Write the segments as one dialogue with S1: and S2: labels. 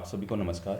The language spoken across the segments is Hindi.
S1: आप सभी को नमस्कार।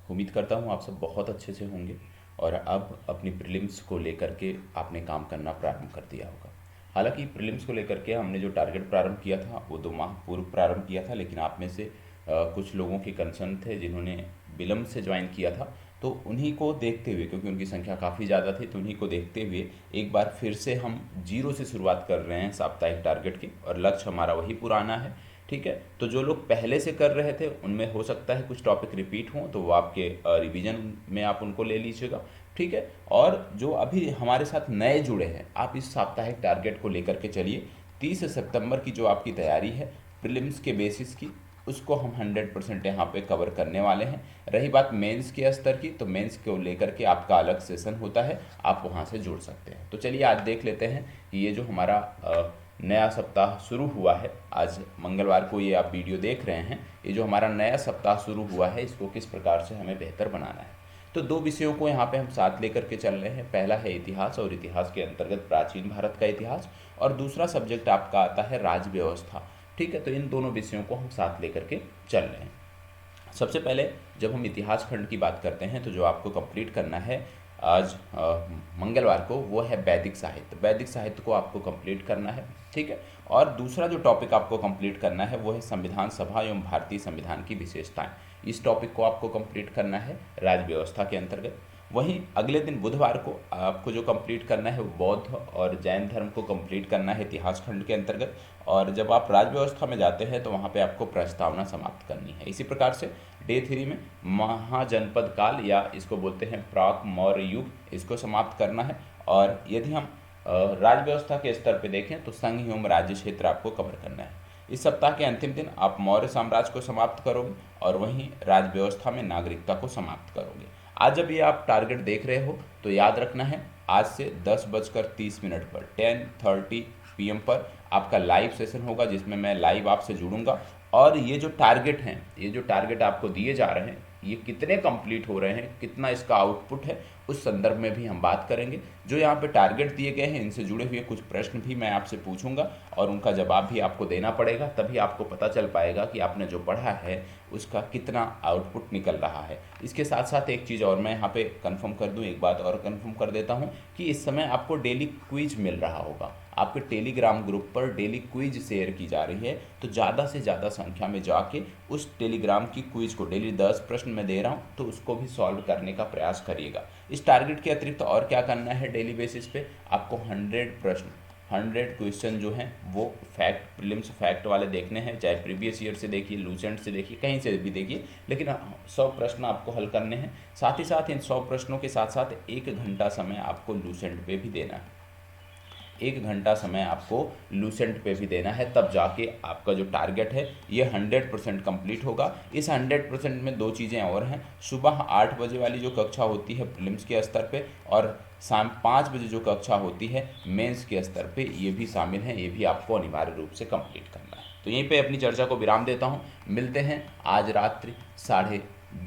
S1: उम्मीद करता हूँ आप सब बहुत अच्छे से होंगे और अब अपनी प्रीलिम्स को लेकर के आपने काम करना प्रारंभ कर दिया होगा। हालांकि प्रीलिम्स को लेकर के हमने जो टारगेट प्रारंभ किया था वो 2 माह पूर्व प्रारंभ किया था, लेकिन आप में से कुछ लोगों के कंसर्न थे जिन्होंने विलम्ब से ज्वाइन किया था। तो उन्हीं को देखते हुए, क्योंकि उनकी संख्या काफ़ी ज़्यादा थी, तो उन्हीं को देखते हुए एक बार फिर से हम जीरो से शुरुआत कर रहे हैं साप्ताहिक टारगेट की, और लक्ष्य हमारा वही पुराना है। ठीक है, तो जो लोग पहले से कर रहे थे उनमें हो सकता है कुछ टॉपिक रिपीट हों, तो वो आपके रिवीजन में आप उनको ले लीजिएगा। ठीक है, और जो अभी हमारे साथ नए जुड़े हैं, आप इस साप्ताहिक टारगेट को लेकर के चलिए। 30 सितंबर की जो आपकी तैयारी है प्रीलिम्स के बेसिस की, उसको हम 100% यहाँ पे कवर करने वाले हैं। रही बात मेंस के स्तर की, तो मेंस को लेकर के आपका अलग सेशन होता है, आप वहाँ से जुड़ सकते हैं। तो चलिए आज देख लेते हैं कि ये जो हमारा नया सप्ताह शुरू हुआ है, आज मंगलवार को ये आप वीडियो देख रहे हैं, ये जो हमारा नया सप्ताह शुरू हुआ है इसको किस प्रकार से हमें बेहतर बनाना है। तो 2 विषयों को यहाँ पे हम साथ लेकर के चल रहे हैं। पहला है इतिहास, और इतिहास के अंतर्गत प्राचीन भारत का इतिहास, और दूसरा सब्जेक्ट आपका आता है राज्य व्यवस्था। ठीक है, तो इन दोनों विषयों को हम साथ लेकर के चल रहे हैं। सबसे पहले जब हम इतिहास खंड की बात करते हैं तो जो आपको कंप्लीट करना है आज मंगलवार को, वो है वैदिक साहित्य। वैदिक साहित्य को आपको कंप्लीट करना है। ठीक है, और दूसरा जो टॉपिक आपको कंप्लीट करना है वो है संविधान सभा एवं भारतीय संविधान की विशेषताएं। इस टॉपिक को आपको कंप्लीट करना है राज्य व्यवस्था के अंतर्गत। वहीं अगले दिन बुधवार को आपको जो कंप्लीट करना है वो बौद्ध और जैन धर्म को कंप्लीट करना है इतिहास खंड के अंतर्गत। और जब आप राज्य व्यवस्था में जाते हैं तो वहाँ पे आपको प्रस्तावना समाप्त करनी है। इसी प्रकार से डे 3 में महाजनपद काल, या इसको बोलते हैं प्राक मौर्य युग, इसको समाप्त करना है। और यदि हम राज्य व्यवस्था के स्तर पे देखें तो संघ एवं राज्य क्षेत्र आपको कवर करना है। इस सप्ताह के अंतिम दिन आप मौर्य साम्राज्य को समाप्त करोगे और वहीं राज्य व्यवस्था में नागरिकता को समाप्त करोगे। आज जब ये आप टारगेट देख रहे हो तो याद रखना है, आज से 10:30 पर 10:30 PM पर आपका लाइव सेशन होगा, जिसमें मैं लाइव आपसे जुड़ूंगा। और ये जो टारगेट हैं, ये जो टारगेट आपको दिए जा रहे हैं, ये कितने कंप्लीट हो रहे हैं, कितना इसका आउटपुट है, उस संदर्भ में भी हम बात करेंगे। जो यहाँ पे टारगेट दिए गए हैं इनसे जुड़े हुए कुछ प्रश्न भी मैं आपसे पूछूंगा और उनका जवाब भी आपको देना पड़ेगा, तभी आपको पता चल पाएगा कि आपने जो पढ़ा है उसका कितना आउटपुट निकल रहा है। इसके साथ साथ एक चीज़ और मैं यहाँ पे कंफर्म कर दूँ, एक बात और कंफर्म कर देता हूँ कि इस समय आपको डेली क्विज मिल रहा होगा। आपके टेलीग्राम ग्रुप पर डेली क्विज शेयर की जा रही है, तो ज़्यादा से ज़्यादा संख्या में जाके उस टेलीग्राम की क्विज को, डेली 10 प्रश्न मैं दे रहा हूँ, तो उसको भी सॉल्व करने का प्रयास करिएगा। इस टारगेट के अतिरिक्त और क्या करना है, डेली बेसिस पे आपको 100 प्रश्न, 100 क्वेश्चन जो हैं वो फैक्ट, प्रीलिम्स फैक्ट वाले देखने हैं। चाहे प्रीवियस ईयर से देखिए, लूसेंट से देखिए, कहीं से भी देखिए, लेकिन 100 प्रश्न आपको हल करने हैं। साथ ही साथ इन 100 प्रश्नों के साथ साथ 1 घंटा समय आपको लूसेंट पे भी देना है। 1 घंटा समय आपको लूसेंट पे भी देना है, तब जाके आपका जो टारगेट है ये 100% कंप्लीट होगा। इस 100% में 2 चीज़ें और हैं। सुबह 8 बजे वाली जो कक्षा होती है प्रीलिम्स के स्तर पे, और शाम 5 बजे जो कक्षा होती है मेंस के स्तर पे, ये भी शामिल हैं। ये भी आपको अनिवार्य रूप से कंप्लीट करना है। तो यहीं पे अपनी चर्चा को विराम देता हूँ। मिलते हैं आज रात्रि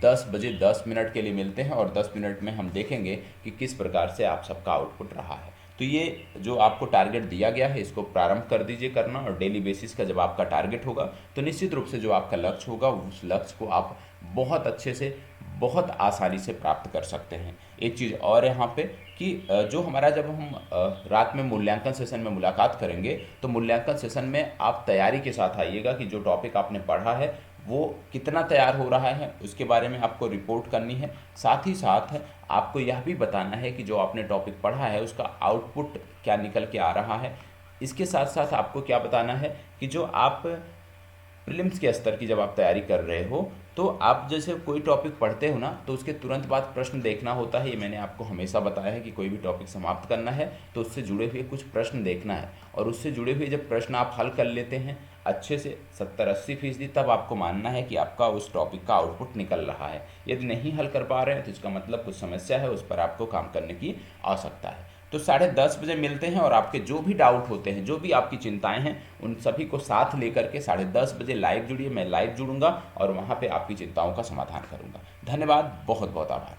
S1: 10:30 के लिए मिलते हैं, और 10 मिनट में हम देखेंगे कि किस प्रकार से आप सबका आउटपुट रहा है। तो ये जो आपको टारगेट दिया गया है इसको प्रारंभ कर दीजिए करना, और डेली बेसिस का जब आपका टारगेट होगा तो निश्चित रूप से जो आपका लक्ष्य होगा उस लक्ष्य को आप बहुत अच्छे से, बहुत आसानी से प्राप्त कर सकते हैं। एक चीज़ और यहाँ पे कि जो हमारा, जब हम रात में मूल्यांकन सेशन में मुलाकात करेंगे तो मूल्यांकन सेशन में आप तैयारी के साथ आइएगा कि जो टॉपिक आपने पढ़ा है वो कितना तैयार हो रहा है, उसके बारे में आपको रिपोर्ट करनी है। साथ ही साथ आपको यह भी बताना है कि जो आपने टॉपिक पढ़ा है उसका आउटपुट क्या निकल के आ रहा है। इसके साथ साथ आपको क्या बताना है कि जो आप प्रीलिम्स के स्तर की जब आप तैयारी कर रहे हो तो आप जैसे कोई टॉपिक पढ़ते हो ना, तो उसके तुरंत बाद प्रश्न देखना होता है। ये मैंने आपको हमेशा बताया है कि कोई भी टॉपिक समाप्त करना है तो उससे जुड़े हुए कुछ प्रश्न देखना है, और उससे जुड़े हुए जब प्रश्न आप हल कर लेते हैं अच्छे से 70-80%, तब आपको मानना है कि आपका उस टॉपिक का आउटपुट निकल रहा है। यदि नहीं हल कर पा रहे हैं तो इसका मतलब कुछ समस्या है, उस पर आपको काम करने की आवश्यकता है। तो 10:30 मिलते हैं, और आपके जो भी डाउट होते हैं, जो भी आपकी चिंताएं हैं, उन सभी को साथ लेकर के 10:30 लाइव जुड़िए। मैं लाइव जुड़ूंगा और वहाँ पे आपकी चिंताओं का समाधान करूंगा। धन्यवाद, बहुत बहुत आभार।